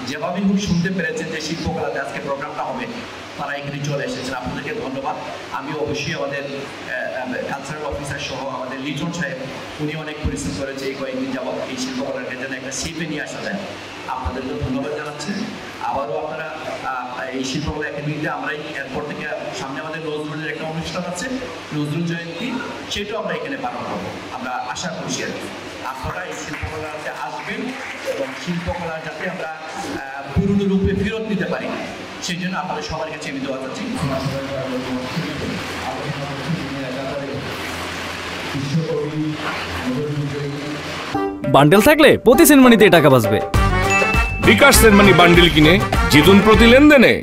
যেভাবে হোক শুনতে পেরেছেন যে শিল্পকলাতে আজকে প্রোগ্রামটা হবে, তারা এখানে চলে এসেছেন, আপনাদেরকে ধন্যবাদ। আমি অবশ্যই আমাদের কালচারাল অফিসার সহ আমাদের লিটন সাহেব, উনি অনেক পরিশ্রম করেছে এই কয়েকদিন যাবৎ এই শিল্পকলাকে যেন একটা শিল্পে নিয়ে আসা যায়। আপনাদেরকে ধন্যবাদ জানাচ্ছি। আবারও আপনারা এই শিল্পকলা একাডেমিতে আমরাই এরপর থেকে সামনে আমাদের নজরুলের একটা অনুষ্ঠান আছে, নজরুল জয়ন্তী, সেটাও আমরা এখানে পালন করবো, আমরা আশা করছি আর কি। আপনারা এই শিল্পকলাতে আসবেন এবং শিল্পকলা যাতে আমরা পুরনো রূপে ফেরত নিতে পারি, সেই জন্য আপনাদের সবার কাছে আমি দোয়া চাচ্ছি। বান্ডেল থাকলে প্রতি সেনমানিতে টাকা বাঁচবে। বিকাশ সেনমানি বান্ডেল কিনে জিতুন প্রতি লেনদেনে।